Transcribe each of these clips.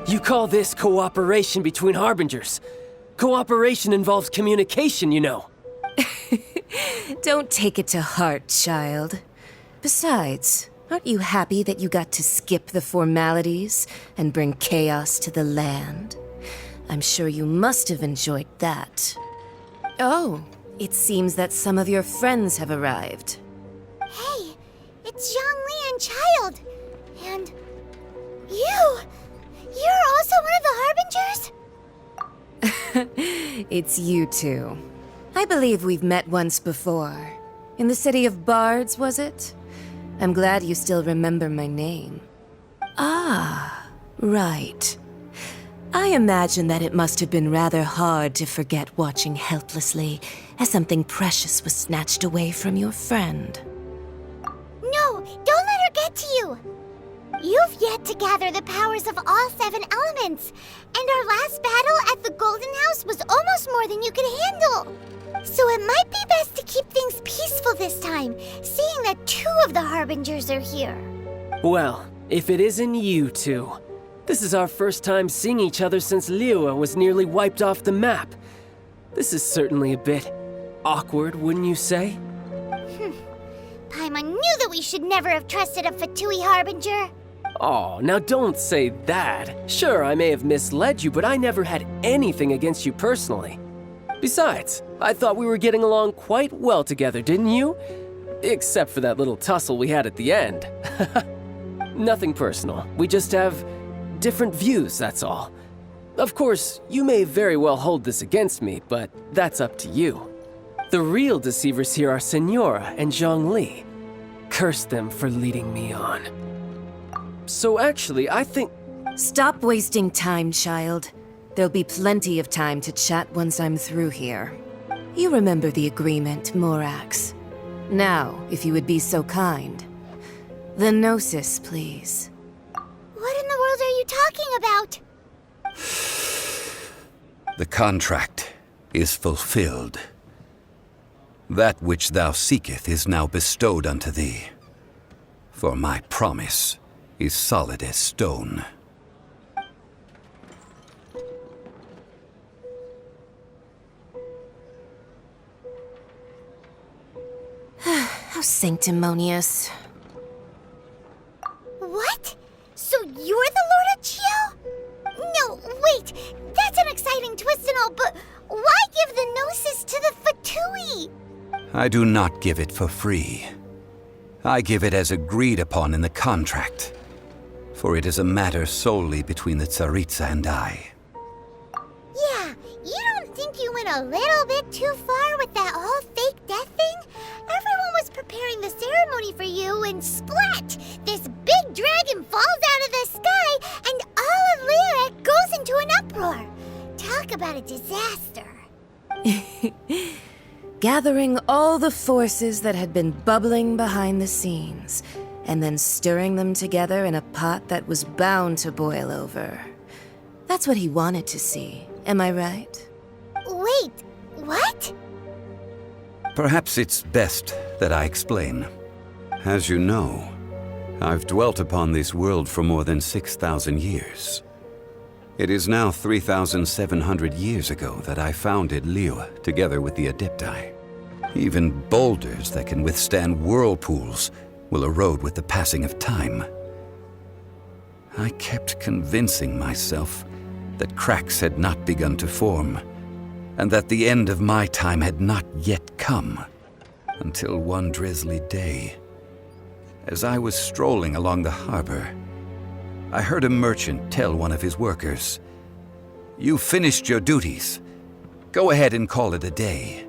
You call this cooperation between Harbingers. Cooperation involves communication, you know. Don't take it to heart, child. Besides, aren't you happy that you got to skip the formalities and bring chaos to the land? I'm sure you must have enjoyed that. Oh, it seems that some of your friends have arrived. Hey, it's Zhongli and Child. And you! You're also one of the Harbingers? It's you two. I believe we've met once before. In the city of Bards, was it? I'm glad you still remember my name. Ah, right. I imagine that it must have been rather hard to forget watching helplessly as something precious was snatched away from your friend. No, don't let her get to you! You've yet to gather the powers of all 7 elements, and our last battle at the Golden House was almost more than you could handle. So it might be best to keep things peaceful this time, seeing that 2 of the Harbingers are here. Well, if it isn't you two. This is our first time seeing each other since Liyue was nearly wiped off the map. This is certainly a bit awkward, wouldn't you say? Paimon knew that we should never have trusted a Fatui Harbinger. Oh, now don't say that. Sure, I may have misled you, but I never had anything against you personally. Besides, I thought we were getting along quite well together, didn't you? Except for that little tussle we had at the end. Nothing personal. We just have different views, that's all. Of course, you may very well hold this against me, but that's up to you. The real deceivers here are Senora and Zhongli. Curse them for leading me on. So actually, I think... Stop wasting time, child. There'll be plenty of time to chat once I'm through here. You remember the agreement, Morax. Now, if you would be so kind. The Gnosis, please. What in the world are you talking about? The contract is fulfilled. That which thou seeketh is now bestowed unto thee. For my promise is solid as stone. How sanctimonious. What? So you're the Lord of Chio? No, wait. That's an exciting twist and all, but why give the Gnosis to the Fatui? I do not give it for free. I give it as agreed upon in the contract. For it is a matter solely between the Tsaritsa and I. Yeah, you don't think you went a little bit too far with that whole fake death thing? Everyone was preparing the ceremony for you, and splat! This big dragon falls out of the sky, and all of Lyric goes into an uproar. Talk about a disaster. Gathering all the forces that had been bubbling behind the scenes, and then stirring them together in a pot that was bound to boil over. That's what he wanted to see, am I right? Wait, what? Perhaps it's best that I explain. As you know, I've dwelt upon this world for more than 6,000 years. It is now 3,700 years ago that I founded Liyue together with the Adepti. Even boulders that can withstand whirlpools will erode with the passing of time. I kept convincing myself that cracks had not begun to form, and that the end of my time had not yet come, until one drizzly day, as I was strolling along the harbor, I heard a merchant tell one of his workers, "You finished your duties. Go ahead and call it a day."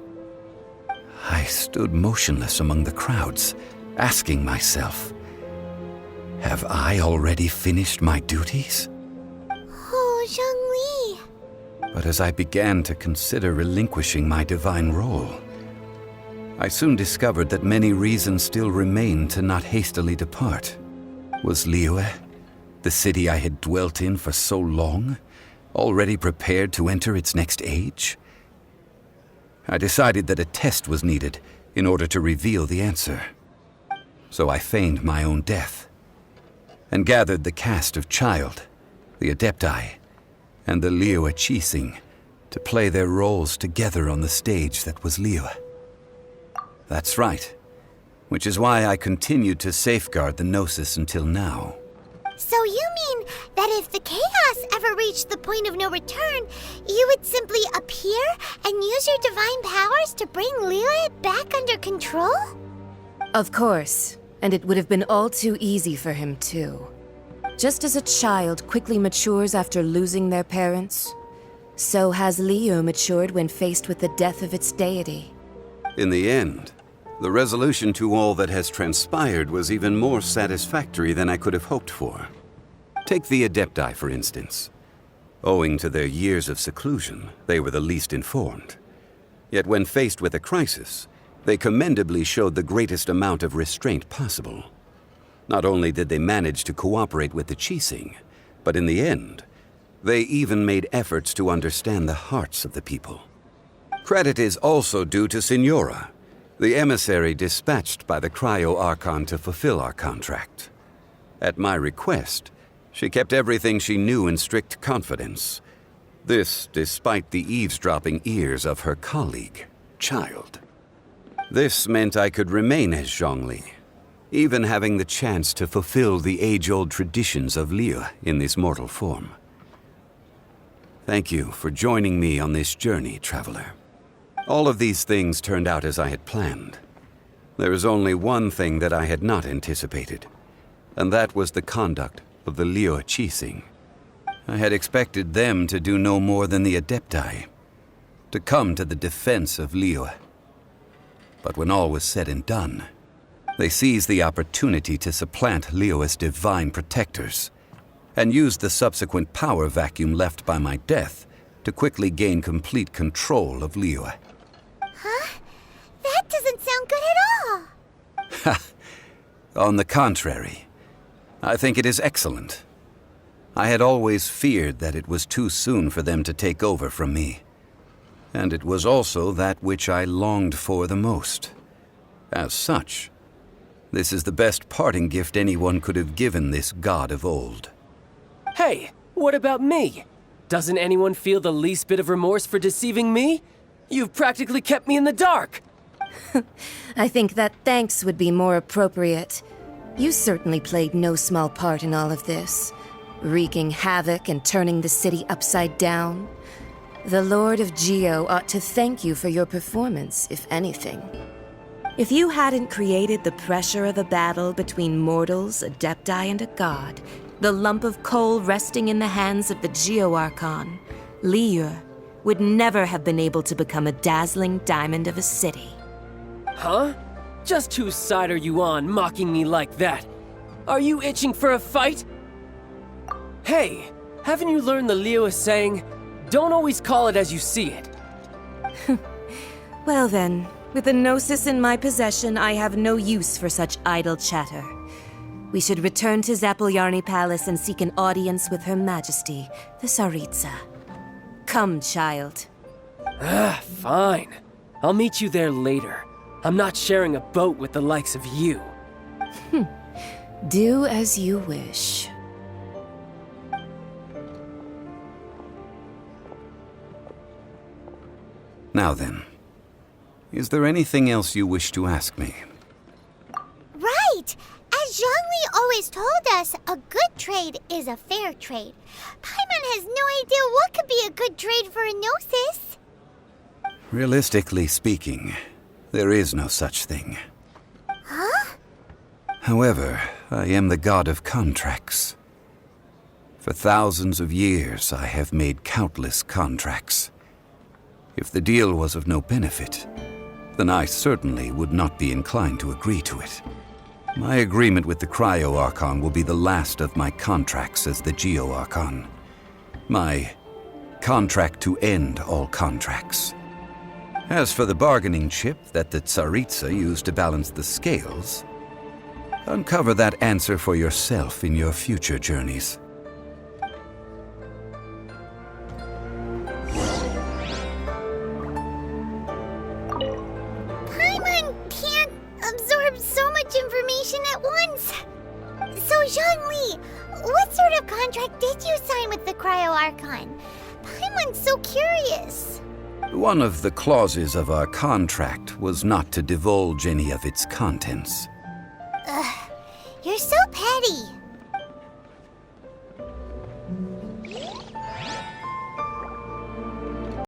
I stood motionless among the crowds, asking myself, have I already finished my duties? Oh, Zhongli. But as I began to consider relinquishing my divine role, I soon discovered that many reasons still remained to not hastily depart. Was Liyue, the city I had dwelt in for so long, already prepared to enter its next age? I decided that a test was needed in order to reveal the answer. So I feigned my own death, and gathered the cast of Child, the Adepti, and the Liyue Qixing to play their roles together on the stage that was Liyue. That's right, which is why I continued to safeguard the Gnosis until now. So you mean that if the chaos ever reached the point of no return, you would simply appear and use your divine powers to bring Liyue back under control? Of course, and it would have been all too easy for him too. Just as a child quickly matures after losing their parents, so has Liyue matured when faced with the death of its deity. In the end, the resolution to all that has transpired was even more satisfactory than I could have hoped for. Take the Adepti, for instance. Owing to their years of seclusion, they were the least informed. Yet when faced with a crisis, they commendably showed the greatest amount of restraint possible. Not only did they manage to cooperate with the Qixing, but in the end, they even made efforts to understand the hearts of the people. Credit is also due to Signora, the emissary dispatched by the Cryo-Archon to fulfill our contract. At my request, she kept everything she knew in strict confidence. This despite the eavesdropping ears of her colleague, Child. This meant I could remain as Zhongli, even having the chance to fulfill the age-old traditions of Liyue in this mortal form. Thank you for joining me on this journey, Traveler. All of these things turned out as I had planned. There is only one thing that I had not anticipated, and that was the conduct of the Liyue Qixing. I had expected them to do no more than the Adepti, to come to the defense of Liyue. But when all was said and done, they seized the opportunity to supplant Liyue's divine protectors, and used the subsequent power vacuum left by my death to quickly gain complete control of Liyue. Huh? That doesn't sound good at all. On the contrary, I think it is excellent. I had always feared that it was too soon for them to take over from me. And it was also that which I longed for the most. As such, this is the best parting gift anyone could have given this god of old. Hey, what about me? Doesn't anyone feel the least bit of remorse for deceiving me? You've practically kept me in the dark. I think that thanks would be more appropriate. You certainly played no small part in all of this, wreaking havoc and turning the city upside down. The Lord of Geo ought to thank you for your performance, if anything. If you hadn't created the pressure of a battle between mortals, Adepti, and a god, the lump of coal resting in the hands of the Geo-Archon, Liyue would never have been able to become a dazzling diamond of a city. Huh? Just whose side are you on, mocking me like that? Are you itching for a fight? Hey, haven't you learned the Liyue saying, don't always call it as you see it? Well then, with the Gnosis in my possession, I have no use for such idle chatter. We should return to Zapoljarny Palace and seek an audience with Her Majesty, the Tsaritsa. Come, child. Fine. I'll meet you there later. I'm not sharing a boat with the likes of you. Do as you wish. Now then, is there anything else you wish to ask me? Right! As Zhongli always told us, a good trade is a fair trade. Paimon has no idea what could be a good trade for a Gnosis. Realistically speaking, there is no such thing. Huh? However, I am the god of contracts. For thousands of years, I have made countless contracts. If the deal was of no benefit, then I certainly would not be inclined to agree to it. My agreement with the Cryo-Archon will be the last of my contracts as the Geo-Archon. My contract to end all contracts. As for the bargaining chip that the Tsaritsa used to balance the scales, uncover that answer for yourself in your future journeys. Paimon can't absorb so much information at once. So, Zhongli, what sort of contract did you sign with the Cryo Archon? Paimon's so curious. One of the clauses of our contract was not to divulge any of its contents. Ugh, you're so petty.